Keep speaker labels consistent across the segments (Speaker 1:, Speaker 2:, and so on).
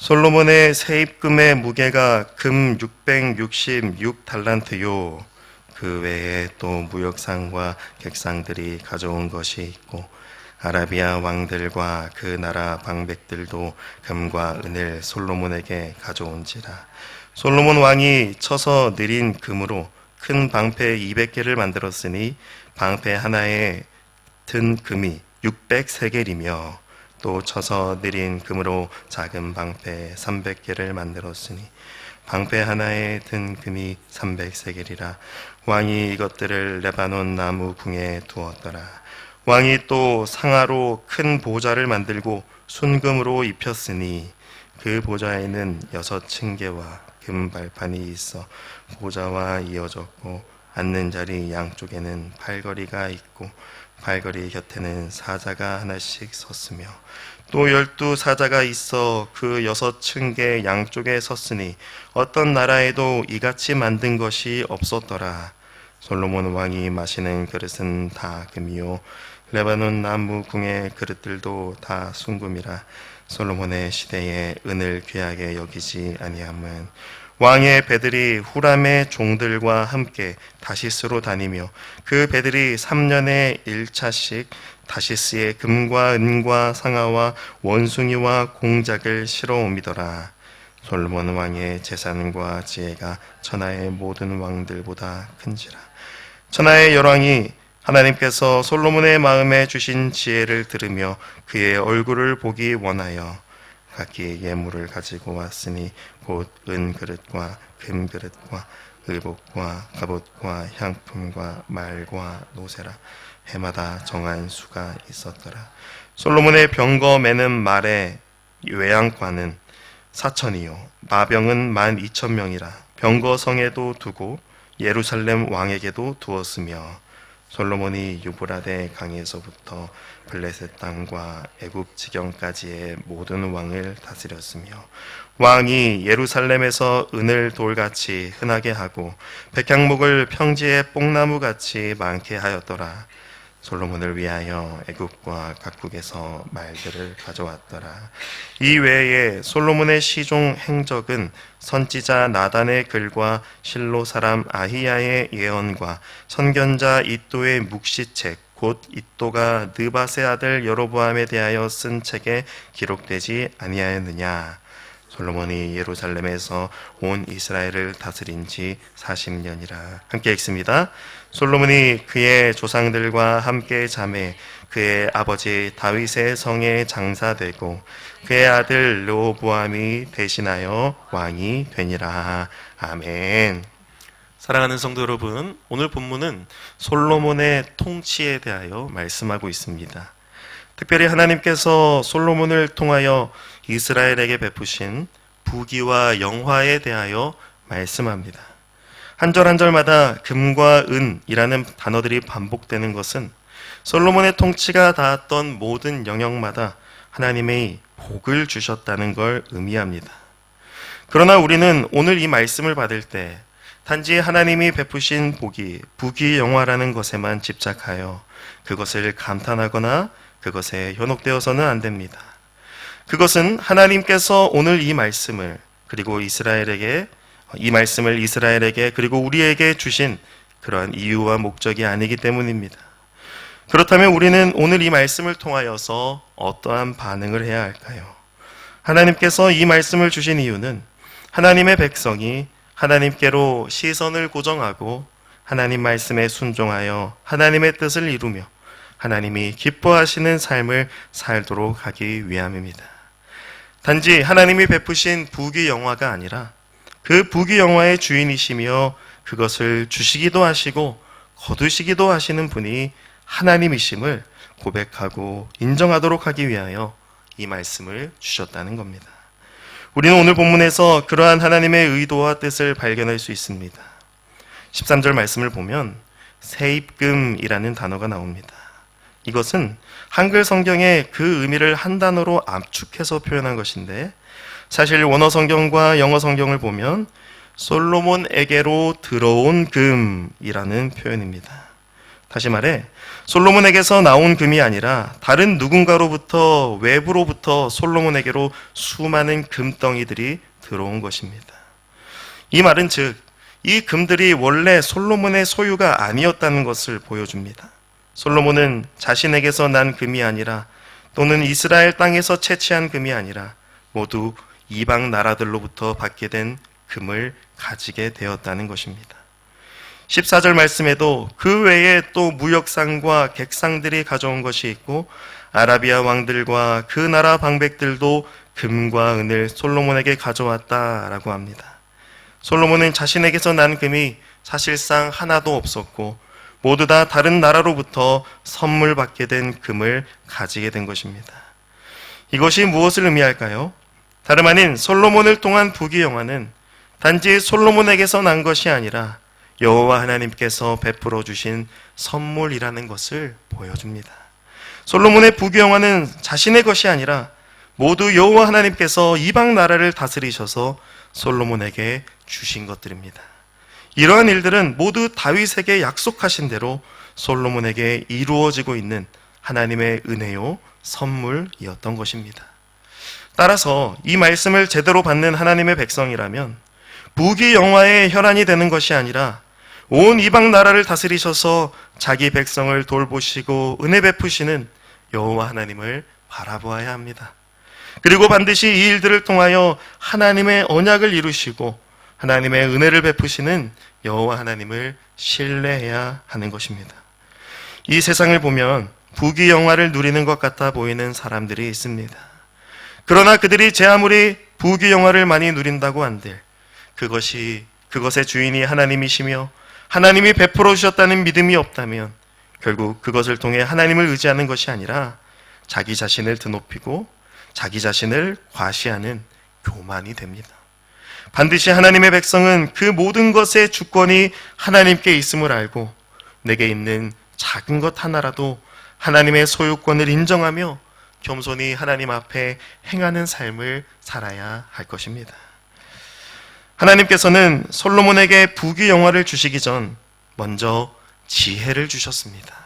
Speaker 1: 솔로몬의 세입금의 무게가 금 666달란트요. 그 외에 또 무역상과 객상들이 가져온 것이 있고 아라비아 왕들과 그 나라 방백들도 금과 은을 솔로몬에게 가져온지라. 솔로몬 왕이 쳐서 느린 금으로 큰 방패 200개를 만들었으니 방패 하나에 든 금이 600세겔이며 또 쳐서 느린 금으로 작은 방패 300개를 만들었으니 방패 하나에 든 금이 300세겔이라. 왕이 이것들을 레바논 나무 궁에 두었더라. 왕이 또 상아로 큰 보좌를 만들고 순금으로 입혔으니 그 보좌에는 6층계와 금 발판이 있어 보좌와 이어졌고 앉는 자리 양쪽에는 팔걸이가 있고 팔걸이 곁에는 사자가 하나씩 섰으며 또 12사자가 있어 그 6층계 양쪽에 섰으니 어떤 나라에도 이같이 만든 것이 없었더라. 솔로몬 왕이 마시는 그릇은 다 금이요 레바논 나무 궁의 그릇들도 다 순금이라. 솔로몬의 시대에 은을 귀하게 여기지 아니함은 왕의 배들이 후람의 종들과 함께 다시스로 다니며 그 배들이 3년에 1차씩 다시스에 금과 은과 상아와 원숭이와 공작을 실어 옮기더라. 솔로몬 왕의 재산과 지혜가 천하의 모든 왕들보다 큰지라. 천하의 열왕이 하나님께서 솔로몬의 마음에 주신 지혜를 들으며 그의 얼굴을 보기 원하여 각기 예물을 가지고 왔으니 곧 은그릇과 금그릇과 의복과 갑옷과 향품과 말과 노새라. 해마다 정한 수가 있었더라. 솔로몬의 병거 매는 말의 외양관은 4천이요 마병은 12,000명이라. 병거 성에도 두고 예루살렘 왕에게도 두었으며 솔로몬이 유브라데 강에서부터 블레셋 땅과 애굽 지경까지의 모든 왕을 다스렸으며 왕이 예루살렘에서 은을 돌같이 흔하게 하고 백향목을 평지의 뽕나무같이 많게 하였더라. 솔로몬을 위하여 애굽과 각국에서 말들을 가져왔더라. 이 외에 솔로몬의 시종 행적은 선지자 나단의 글과 실로 사람 아히야의 예언과 선견자 이도의 묵시책 곧 이도가 느밧의 아들 여로보암에 대하여 쓴 책에 기록되지 아니하였느냐. 솔로몬이 예루살렘에서 온 이스라엘을 다스린 지 40년이라. 함께 읽습니다. 솔로몬이 그의 조상들과 함께 잠에 그의 아버지 다윗의 성에 장사되고 그의 아들 르호보암이 대신하여 왕이 되니라. 아멘. 사랑하는 성도 여러분, 오늘 본문은 솔로몬의 통치에 대하여 말씀하고 있습니다. 특별히 하나님께서 솔로몬을 통하여 이스라엘에게 베푸신 부귀와 영화에 대하여 말씀합니다. 한 절 한 절마다 금과 은이라는 단어들이 반복되는 것은 솔로몬의 통치가 닿았던 모든 영역마다 하나님의 복을 주셨다는 걸 의미합니다. 그러나 우리는 오늘 이 말씀을 받을 때 단지 하나님이 베푸신 복이 부귀 영화라는 것에만 집착하여 그것을 감탄하거나 그것에 현혹되어서는 안 됩니다. 그것은 하나님께서 오늘 이 말씀을 그리고 이스라엘에게 그리고 우리에게 주신 그러한 이유와 목적이 아니기 때문입니다. 그렇다면 우리는 오늘 이 말씀을 통하여서 어떠한 반응을 해야 할까요? 하나님께서 이 말씀을 주신 이유는 하나님의 백성이 하나님께로 시선을 고정하고 하나님 말씀에 순종하여 하나님의 뜻을 이루며 하나님이 기뻐하시는 삶을 살도록 하기 위함입니다. 단지 하나님이 베푸신 부귀 영화가 아니라 그 부귀 영화의 주인이시며 그것을 주시기도 하시고 거두시기도 하시는 분이 하나님이심을 고백하고 인정하도록 하기 위하여 이 말씀을 주셨다는 겁니다. 우리는 오늘 본문에서 그러한 하나님의 의도와 뜻을 발견할 수 있습니다. 13절 말씀을 보면 세입금이라는 단어가 나옵니다. 이것은 한글 성경의 그 의미를 한 단어로 압축해서 표현한 것인데 사실 원어 성경과 영어 성경을 보면 솔로몬에게로 들어온 금이라는 표현입니다. 다시 말해 솔로몬에게서 나온 금이 아니라 다른 누군가로부터 외부로부터 솔로몬에게로 수많은 금덩이들이 들어온 것입니다. 이 말은 즉 이 금들이 원래 솔로몬의 소유가 아니었다는 것을 보여줍니다. 솔로몬은 자신에게서 난 금이 아니라 또는 이스라엘 땅에서 채취한 금이 아니라 모두 이방 나라들로부터 받게 된 금을 가지게 되었다는 것입니다. 14절 말씀에도 그 외에 또 무역상과 객상들이 가져온 것이 있고 아라비아 왕들과 그 나라 방백들도 금과 은을 솔로몬에게 가져왔다라고 합니다. 솔로몬은 자신에게서 난 금이 사실상 하나도 없었고 모두 다 다른 나라로부터 선물 받게 된 금을 가지게 된 것입니다. 이것이 무엇을 의미할까요? 다름 아닌 솔로몬을 통한 부귀영화는 단지 솔로몬에게서 난 것이 아니라 여호와 하나님께서 베풀어 주신 선물이라는 것을 보여줍니다. 솔로몬의 부귀영화는 자신의 것이 아니라 모두 여호와 하나님께서 이방 나라를 다스리셔서 솔로몬에게 주신 것들입니다. 이러한 일들은 모두 다윗에게 약속하신 대로 솔로몬에게 이루어지고 있는 하나님의 은혜요 선물이었던 것입니다. 따라서 이 말씀을 제대로 받는 하나님의 백성이라면 부귀영화의 혈안이 되는 것이 아니라 온 이방 나라를 다스리셔서 자기 백성을 돌보시고 은혜 베푸시는 여호와 하나님을 바라보아야 합니다. 그리고 반드시 이 일들을 통하여 하나님의 언약을 이루시고 하나님의 은혜를 베푸시는 여호와 하나님을 신뢰해야 하는 것입니다. 이 세상을 보면 부귀영화를 누리는 것 같아 보이는 사람들이 있습니다. 그러나 그들이 제 아무리 부귀영화를 많이 누린다고 한들 그것의 주인이 하나님이시며 하나님이 베풀어 주셨다는 믿음이 없다면 결국 그것을 통해 하나님을 의지하는 것이 아니라 자기 자신을 드높이고 자기 자신을 과시하는 교만이 됩니다. 반드시 하나님의 백성은 그 모든 것의 주권이 하나님께 있음을 알고 내게 있는 작은 것 하나라도 하나님의 소유권을 인정하며 겸손히 하나님 앞에 행하는 삶을 살아야 할 것입니다. 하나님께서는 솔로몬에게 부귀영화를 주시기 전 먼저 지혜를 주셨습니다.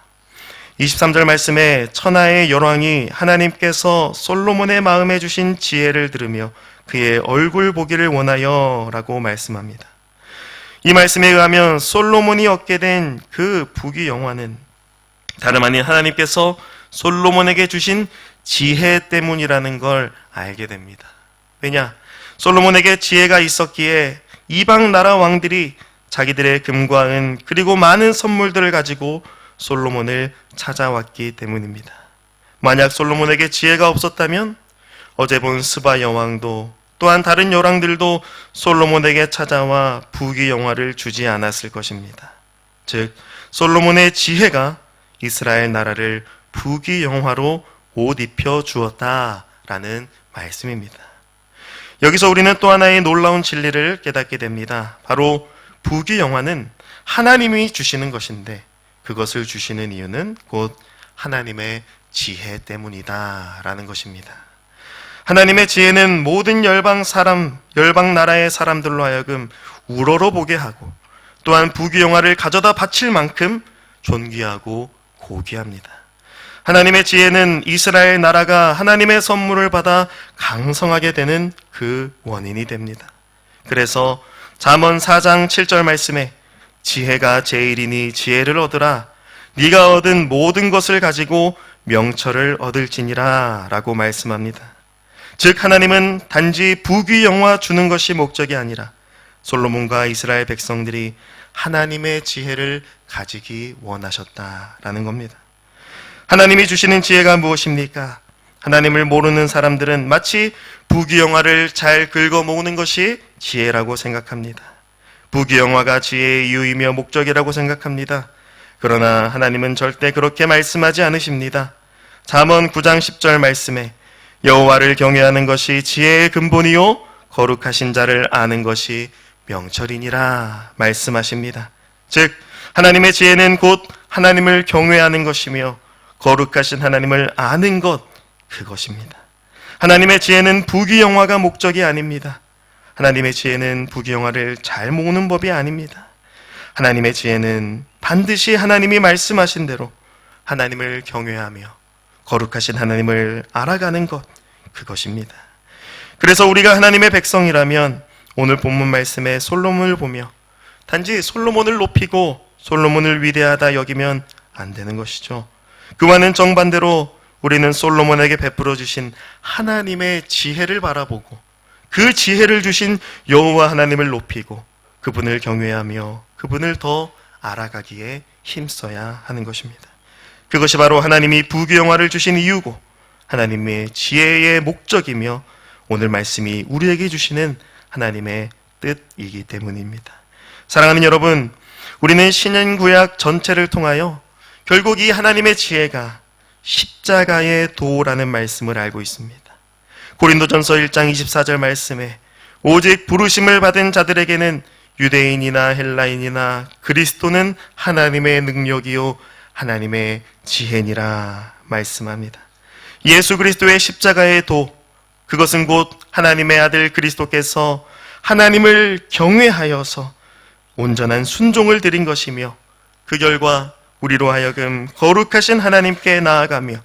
Speaker 1: 23절 말씀에 천하의 열왕이 하나님께서 솔로몬의 마음에 주신 지혜를 들으며 그의 얼굴 보기를 원하여 라고 말씀합니다. 이 말씀에 의하면 솔로몬이 얻게 된 그 부귀영화는 다름 아닌 하나님께서 솔로몬에게 주신 지혜 때문이라는 걸 알게 됩니다. 왜냐? 솔로몬에게 지혜가 있었기에 이방 나라 왕들이 자기들의 금과 은 그리고 많은 선물들을 가지고 솔로몬을 찾아왔기 때문입니다. 만약 솔로몬에게 지혜가 없었다면 어제 본 스바 여왕도 또한 다른 열왕들도 솔로몬에게 찾아와 부귀영화를 주지 않았을 것입니다. 즉 솔로몬의 지혜가 이스라엘 나라를 부귀영화로 옷 입혀 주었다라는 말씀입니다. 여기서 우리는 또 하나의 놀라운 진리를 깨닫게 됩니다. 바로 부귀영화는 하나님이 주시는 것인데 그것을 주시는 이유는 곧 하나님의 지혜 때문이다라는 것입니다. 하나님의 지혜는 모든 열방 나라의 사람들로 하여금 우러러보게 하고 또한 부귀영화를 가져다 바칠 만큼 존귀하고 고귀합니다. 하나님의 지혜는 이스라엘 나라가 하나님의 선물을 받아 강성하게 되는 그 원인이 됩니다. 그래서 잠언 4장 7절 말씀에 지혜가 제일이니 지혜를 얻으라. 네가 얻은 모든 것을 가지고 명철을 얻을지니라 라고 말씀합니다. 즉 하나님은 단지 부귀영화 주는 것이 목적이 아니라 솔로몬과 이스라엘 백성들이 하나님의 지혜를 가지기 원하셨다라는 겁니다. 하나님이 주시는 지혜가 무엇입니까? 하나님을 모르는 사람들은 마치 부귀영화를 잘 긁어 모으는 것이 지혜라고 생각합니다. 부귀영화가 지혜의 이유이며 목적이라고 생각합니다. 그러나 하나님은 절대 그렇게 말씀하지 않으십니다. 잠언 9장 10절 말씀에 여호와를 경외하는 것이 지혜의 근본이요 거룩하신 자를 아는 것이 명철이니라 말씀하십니다. 즉 하나님의 지혜는 곧 하나님을 경외하는 것이며 거룩하신 하나님을 아는 것 그것입니다. 하나님의 지혜는 부귀영화가 목적이 아닙니다. 하나님의 지혜는 부귀영화를 잘 모으는 법이 아닙니다. 하나님의 지혜는 반드시 하나님이 말씀하신 대로 하나님을 경외하며 거룩하신 하나님을 알아가는 것, 그것입니다. 그래서 우리가 하나님의 백성이라면 오늘 본문 말씀에 솔로몬을 보며 단지 솔로몬을 높이고 솔로몬을 위대하다 여기면 안 되는 것이죠. 그와는 정반대로 우리는 솔로몬에게 베풀어 주신 하나님의 지혜를 바라보고 그 지혜를 주신 여호와 하나님을 높이고 그분을 경외하며 그분을 더 알아가기에 힘써야 하는 것입니다. 그것이 바로 하나님이 부귀영화를 주신 이유고 하나님의 지혜의 목적이며 오늘 말씀이 우리에게 주시는 하나님의 뜻이기 때문입니다. 사랑하는 여러분, 우리는 신약구약 전체를 통하여 결국 이 하나님의 지혜가 십자가의 도라는 말씀을 알고 있습니다. 고린도전서 1장 24절 말씀에 오직 부르심을 받은 자들에게는 유대인이나 헬라인이나 그리스도는 하나님의 능력이요 하나님의 지혜니라 말씀합니다. 예수 그리스도의 십자가의 도, 그것은 곧 하나님의 아들 그리스도께서 하나님을 경외하여서 온전한 순종을 드린 것이며 그 결과 우리로 하여금 거룩하신 하나님께 나아가며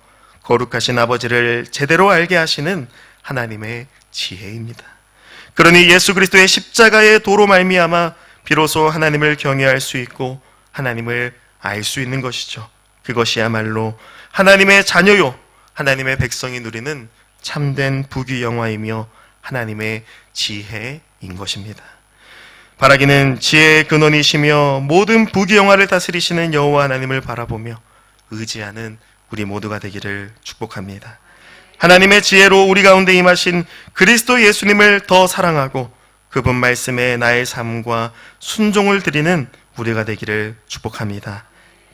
Speaker 1: 거룩하신 아버지를 제대로 알게 하시는 하나님의 지혜입니다. 그러니 예수 그리스도의 십자가의 도로 말미암아 비로소 하나님을 경외할 수 있고 하나님을 알 수 있는 것이죠. 그것이야말로 하나님의 자녀요 하나님의 백성이 누리는 참된 부귀영화이며 하나님의 지혜인 것입니다. 바라기는 지혜의 근원이시며 모든 부귀영화를 다스리시는 여호와 하나님을 바라보며 의지하는 우리 모두가 되기를 축복합니다. 하나님의 지혜로 우리 가운데 임하신 그리스도 예수님을 더 사랑하고 그분 말씀에 나의 삶과 순종을 드리는 우리가 되기를 축복합니다.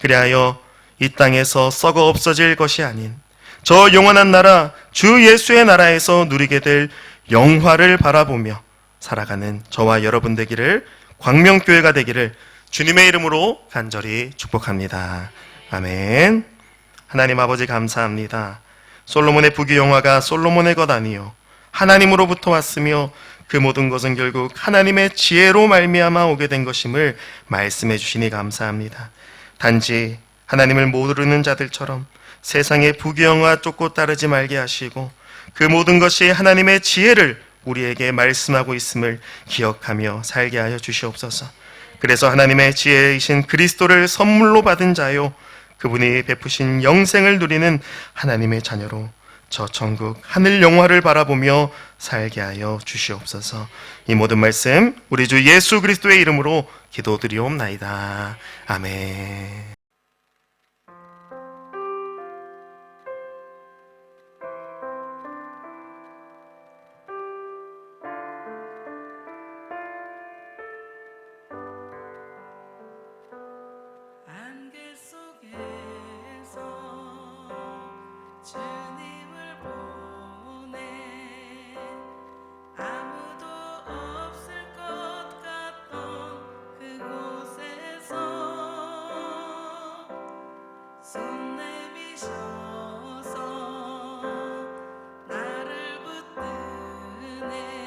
Speaker 1: 그리하여 이 땅에서 썩어 없어질 것이 아닌 저 영원한 나라 주 예수의 나라에서 누리게 될 영화를 바라보며 살아가는 저와 여러분 되기를, 광명교회가 되기를 주님의 이름으로 간절히 축복합니다. 아멘. 하나님 아버지 감사합니다. 솔로몬의 부귀영화가 솔로몬의 것 아니요 하나님으로부터 왔으며 그 모든 것은 결국 하나님의 지혜로 말미암아 오게 된 것임을 말씀해 주시니 감사합니다. 단지 하나님을 모르는 자들처럼 세상의 부귀영화 쫓고 따르지 말게 하시고 그 모든 것이 하나님의 지혜를 우리에게 말씀하고 있음을 기억하며 살게 하여 주시옵소서. 그래서 하나님의 지혜이신 그리스도를 선물로 받은 자요 그분이 베푸신 영생을 누리는 하나님의 자녀로 저 천국 하늘 영화를 바라보며 살게 하여 주시옵소서. 이 모든 말씀 우리 주 예수 그리스도의 이름으로 기도드리옵나이다. 아멘.
Speaker 2: 안개 속에서 주님을 보내 아무도 없을 것 같던 그곳에서 손 내미셔서 나를 붙드네